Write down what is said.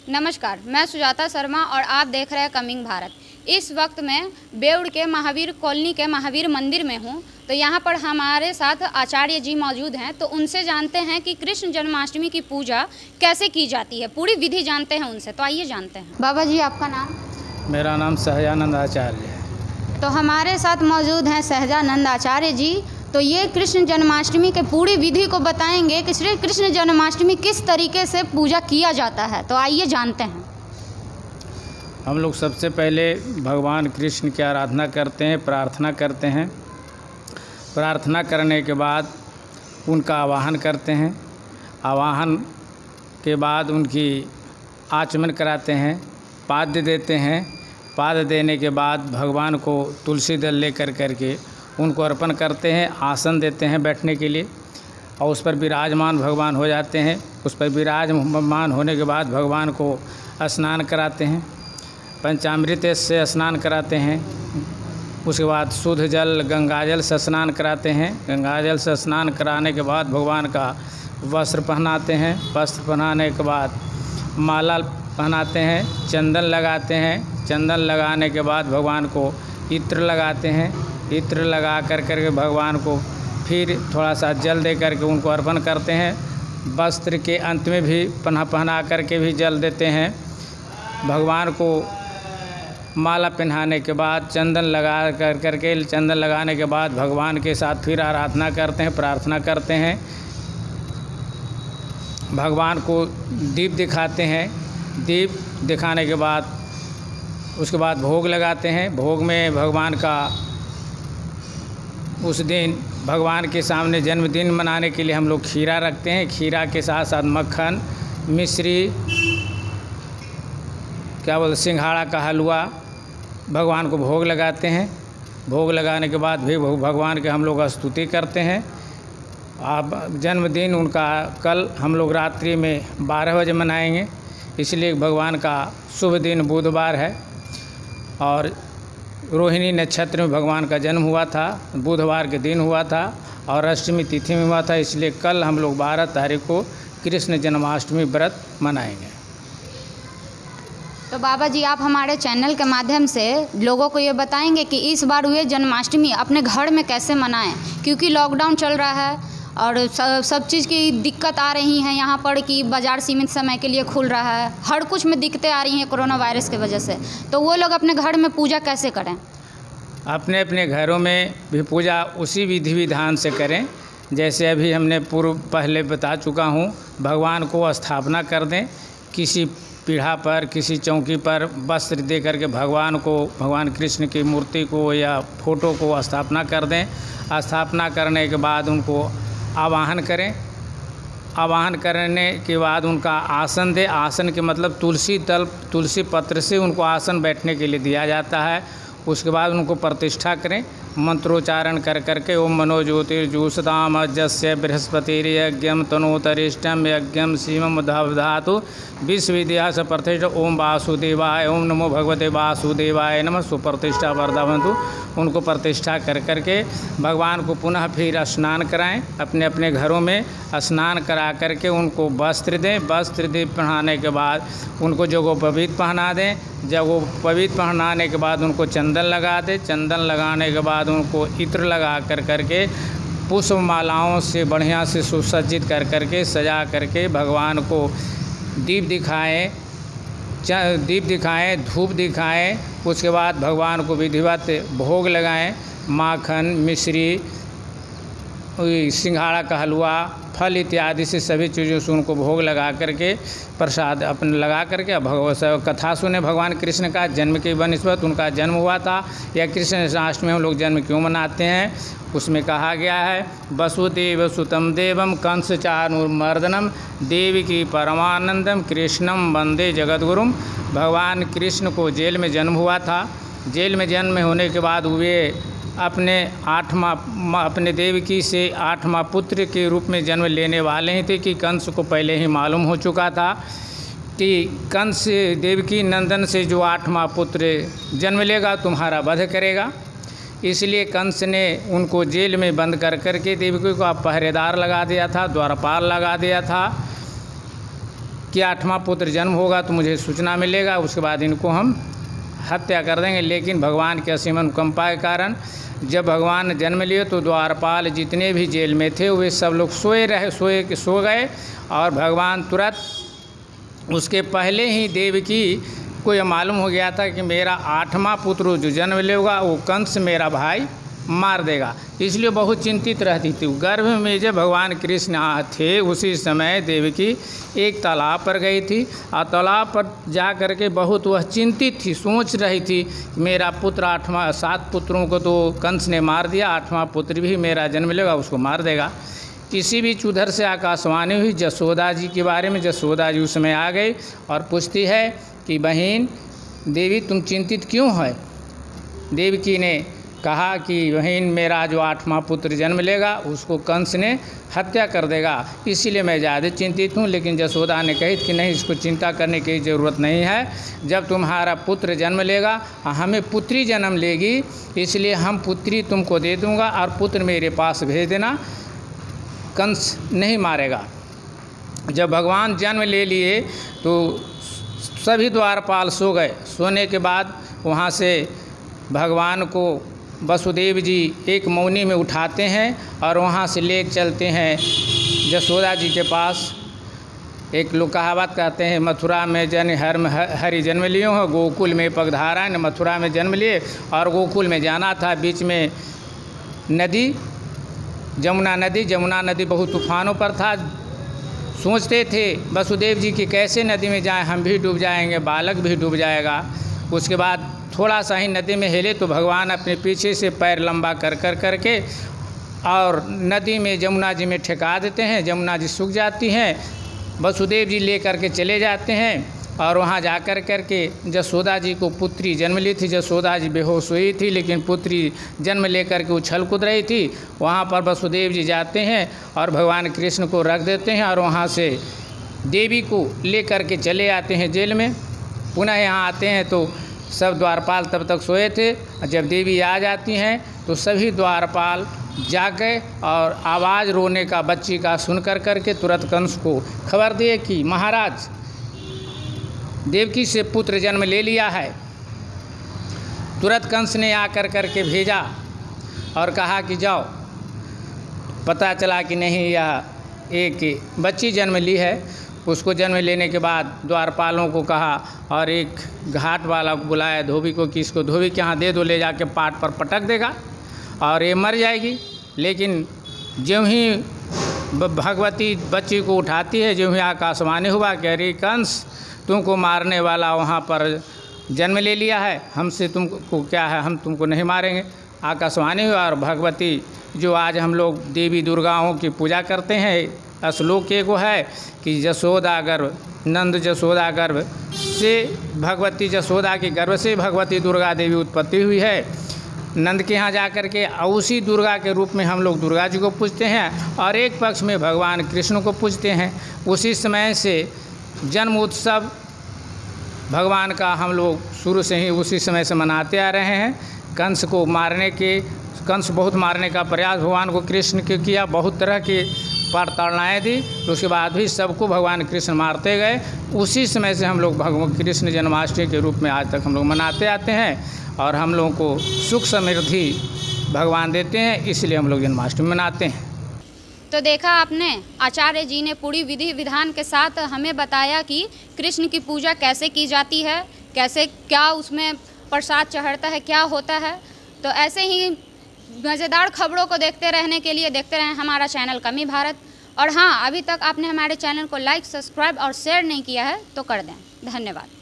नमस्कार, मैं सुजाता शर्मा और आप देख रहे हैं कमिंग भारत। इस वक्त मैं बेउड़ के महावीर कॉलोनी के महावीर मंदिर में हूँ। तो यहाँ पर हमारे साथ आचार्य जी मौजूद हैं, तो उनसे जानते हैं कि कृष्ण जन्माष्टमी की पूजा कैसे की जाती है, पूरी विधि जानते हैं उनसे। तो आइए जानते हैं। बाबा जी, आपका नाम? मेरा नाम सहजानंद आचार्य है। तो हमारे साथ मौजूद हैं सहजानंद आचार्य जी। तो ये कृष्ण जन्माष्टमी के पूरी विधि को बताएंगे कि श्री कृष्ण जन्माष्टमी किस तरीके से पूजा किया जाता है। तो आइए जानते हैं। हम लोग सबसे पहले भगवान कृष्ण की आराधना करते हैं, प्रार्थना करते हैं। प्रार्थना करने के बाद उनका आवाहन करते हैं। आवाहन के बाद उनकी आचमन कराते हैं, पाद्य देते हैं। पाद्य देने के बाद भगवान को तुलसी दल लेकर करके उनको अर्पण करते हैं, आसन देते हैं बैठने के लिए, और उस पर विराजमान भगवान हो जाते हैं। उस पर विराजमान होने के बाद भगवान को स्नान कराते हैं, पंचामृत से स्नान कराते हैं। उसके बाद शुद्ध जल गंगाजल से स्नान कराते हैं। गंगाजल से स्नान कराने के बाद भगवान का वस्त्र पहनाते हैं। वस्त्र पहनाने के बाद माला पहनाते हैं, चंदन लगाते हैं। चंदन लगाने के बाद भगवान को इत्र लगाते हैं। इत्र लगा कर के भगवान को फिर थोड़ा सा जल दे करके उनको अर्पण करते हैं। वस्त्र के अंत में भी पहना करके भी जल देते हैं। भगवान को माला पहनाने के बाद चंदन लगा करके चंदन लगाने के बाद भगवान के साथ फिर आराधना करते हैं, प्रार्थना करते हैं। भगवान को दीप दिखाते हैं। दीप दिखाने के बाद उसके बाद भोग लगाते हैं। भोग में भगवान का उस दिन भगवान के सामने जन्मदिन मनाने के लिए हम लोग खीरा रखते हैं। खीरा के साथ साथ मक्खन, मिश्री, क्या बोलते, सिंघाड़ा का हलवा भगवान को भोग लगाते हैं। भोग लगाने के बाद भी भगवान के हम लोग स्तुति करते हैं। अब जन्मदिन उनका कल हम लोग रात्रि में 12 बजे मनाएंगे, इसलिए भगवान का शुभ दिन बुधवार है और रोहिणी नक्षत्र में भगवान का जन्म हुआ था। बुधवार के दिन हुआ था और अष्टमी तिथि में हुआ था, इसलिए कल हम लोग 12 तारीख को कृष्ण जन्माष्टमी व्रत मनाएंगे। तो बाबा जी, आप हमारे चैनल के माध्यम से लोगों को ये बताएंगे कि इस बार हुए जन्माष्टमी अपने घर में कैसे मनाएं, क्योंकि लॉकडाउन चल रहा है और सब चीज़ की दिक्कत आ रही हैं यहाँ पर कि बाज़ार सीमित समय के लिए खुल रहा है। हर कुछ में दिक्कतें आ रही हैं कोरोना वायरस की वजह से। तो वो लोग अपने घर में पूजा कैसे करें? अपने अपने घरों में भी पूजा उसी विधि विधान से करें जैसे अभी हमने पहले बता चुका हूँ। भगवान को स्थापना कर दें, किसी पीढ़ा पर, किसी चौकी पर वस्त्र दे करके भगवान कृष्ण की मूर्ति को या फोटो को स्थापना कर दें। स्थापना करने के बाद उनको आवाहन करें। आवाहन करने के बाद उनका आसन दें। आसन के मतलब तुलसी पत्र से उनको आसन बैठने के लिए दिया जाता है। उसके बाद उनको प्रतिष्ठा करें, मंत्रोच्चारण कर करके ओम मनोज्योतिर्जुषताम अजस्य बृहस्पतिर्यज्ञम तनोतरिष्टम यज्ञम शिवम धातु विश्वविद्या से प्रतिष्ठा ओम वासुदेवाय, ओम नमो भगवते वासुदेवाय नमः सुप्रतिष्ठा वर्धवन्तु। उनको प्रतिष्ठा कर करके भगवान को पुनः फिर स्नान कराएं। अपने अपने घरों में स्नान करा करके उनको वस्त्र दें। वस्त्र दे पहनाने के बाद उनको जोगोपवीत पहना दें। जोगोपवीत पहनाने के बाद उनको चंदन लगा दें। चंदन लगाने के बाद उनको इत्र लगा कर पुष्प मालाओं से बढ़िया से सुसज्जित कर करके सजा करके भगवान को दीप दिखाएं, धूप दिखाएं। उसके बाद भगवान को विधिवत भोग लगाएं। माखन, मिश्री, सिंघाड़ा का हलवा, फल इत्यादि से सभी चीज़ों से उनको भोग लगा करके प्रसाद अपने लगा करके भगवत कथा सुने भगवान कृष्ण का जन्म की बनिस्बत। उनका जन्म हुआ था या कृष्ण जन्माष्टमी हम लोग जन्म क्यों मनाते हैं, उसमें कहा गया है वसुदेव सुतम देवम कंस चाणूरमर्दनम देवकी परमानंदम कृष्णम वंदे जगद्गुरुम। भगवान कृष्ण को जेल में जन्म हुआ था। जेल में जन्म होने के बाद वे अपने देवकी से 8वां पुत्र के रूप में जन्म लेने वाले ही थे कि कंस को पहले ही मालूम हो चुका था कि कंस देवकी नंदन से जो 8वां पुत्र जन्म लेगा तुम्हारा वध करेगा। इसलिए कंस ने उनको जेल में बंद कर करके देवकी को पहरेदार लगा दिया था, द्वारपाल लगा दिया था। कि 8वां पुत्र जन्म होगा तो मुझे सूचना मिलेगा, उसके बाद इनको हम हत्या कर देंगे। लेकिन भगवान के असीम अनुकंपा के कारण जब भगवान ने जन्म लिए तो द्वारपाल जितने भी जेल में थे वे सब लोग सो गए और भगवान तुरंत उसके पहले ही देवकी को यह मालूम हो गया था कि मेरा 8वां पुत्र जो जन्म लेगा वो कंस मेरा भाई मार देगा, इसलिए बहुत चिंतित रहती थी। गर्भ में जब भगवान कृष्ण थे उसी समय देवकी एक तालाब पर गई थी और तालाब पर जा कर के बहुत वह चिंतित थी, सोच रही थी मेरा पुत्र 7 पुत्रों को तो कंस ने मार दिया, 8वां पुत्र भी मेरा जन्म लेगा उसको मार देगा। इसी बीच उधर से आकाशवाणी हुई जसोदा जी के बारे में। जसोदा जी उस समय आ गई और पूछती है कि बहन देवी तुम चिंतित क्यों है। देवकी ने कहा कि बहन मेरा जो 8वां पुत्र जन्म लेगा उसको कंस ने हत्या कर देगा, इसीलिए मैं ज़्यादा चिंतित हूँ। लेकिन जसोदा ने कही कि नहीं, इसको चिंता करने की ज़रूरत नहीं है। जब तुम्हारा पुत्र जन्म लेगा हमें पुत्री जन्म लेगी, इसलिए हम पुत्री तुमको दे दूँगा और पुत्र मेरे पास भेज देना, कंस नहीं मारेगा। जब भगवान जन्म ले लिए तो सभी द्वारपाल सो गए। सोने के बाद वहाँ से भगवान को वसुदेव जी एक मौनी में उठाते हैं और वहाँ से ले चलते हैं जसोदा जी के पास। एक लोग कहावत कहते हैं मथुरा में जन हरि जन्म लियो हो, गोकुल में पगधारा। ने मथुरा में जन्म लिए और गोकुल में जाना था। बीच में नदी जमुना नदी बहुत तूफानों पर था। सोचते थे वसुदेव जी कि कैसे नदी में जाएं, हम भी डूब जाएंगे, बालक भी डूब जाएगा। उसके बाद थोड़ा सा ही नदी में हिले तो भगवान अपने पीछे से पैर लंबा कर के और नदी में जमुना जी में ठेका देते हैं। जमुना जी सूख जाती हैं, वसुदेव जी ले करके चले जाते हैं और वहाँ जा कर के जसोदा जी को पुत्री जन्म ली थी। जसोदा जी बेहोश हुई थी लेकिन पुत्री जन्म लेकर के उछल कूद रही थी। वहाँ पर वसुदेव जी जाते हैं और भगवान कृष्ण को रख देते हैं और वहाँ से देवी को ले करके चले आते हैं जेल में। पुनः यहाँ आते हैं तो सब द्वारपाल तब तक सोए थे। जब देवी आ जाती हैं तो सभी द्वारपाल जाग गए और आवाज़ रोने का बच्ची का सुन कर के तुरंत कंस को खबर दिए कि महाराज देवकी से पुत्र जन्म ले लिया है। तुरंत कंस ने आकर के भेजा और कहा कि जाओ। पता चला कि नहीं, यह एक बच्ची जन्म ली है। उसको जन्म लेने के बाद द्वारपालों को कहा और एक घाट वाला को बुलाया धोबी को कि इसको धोबी के यहाँ दे दो, ले जाके पाट पर पटक देगा और ये मर जाएगी। लेकिन ज्यों ही भगवती बच्ची को उठाती है, ज्यों ही आकाशवाणी हुआ कि अरे कंस तुमको मारने वाला वहाँ पर जन्म ले लिया है, हमसे तुमको क्या है, हम तुमको नहीं मारेंगे। आकाशवाणी हुआ और भगवती जो आज हम लोग देवी दुर्गाओं की पूजा करते हैं, श्लोक एगो है कि जसोदा गर्भ, नंद जसोदा गर्भ से भगवती जसोदा के गर्भ से भगवती दुर्गा देवी उत्पत्ति हुई है। नंद के यहाँ जा कर के उसी दुर्गा के रूप में हम लोग दुर्गा जी को पूजते हैं और एक पक्ष में भगवान कृष्ण को पूजते हैं। उसी समय से जन्म उत्सव भगवान का हम लोग शुरू से ही उसी समय से मनाते आ रहे हैं। कंस को मारने के, कंस बहुत मारने का प्रयास भगवान को कृष्ण के किया, बहुत तरह की प्रताड़नाएँ दी, तो उसके बाद भी सबको भगवान कृष्ण मारते गए। उसी समय से हम लोग भगवान कृष्ण जन्माष्टमी के रूप में आज तक हम लोग मनाते आते हैं और हम लोगों को सुख समृद्धि भगवान देते हैं, इसलिए हम लोग जन्माष्टमी मनाते हैं। तो देखा आपने, आचार्य जी ने पूरी विधि विधान के साथ हमें बताया कि कृष्ण की पूजा कैसे की जाती है, कैसे क्या उसमें प्रसाद चढ़ता है, क्या होता है। तो ऐसे ही मज़ेदार खबरों को देखते रहने के लिए देखते रहें हमारा चैनल कमी भारत। और हाँ, अभी तक आपने हमारे चैनल को लाइक, सब्सक्राइब और शेयर नहीं किया है तो कर दें। धन्यवाद।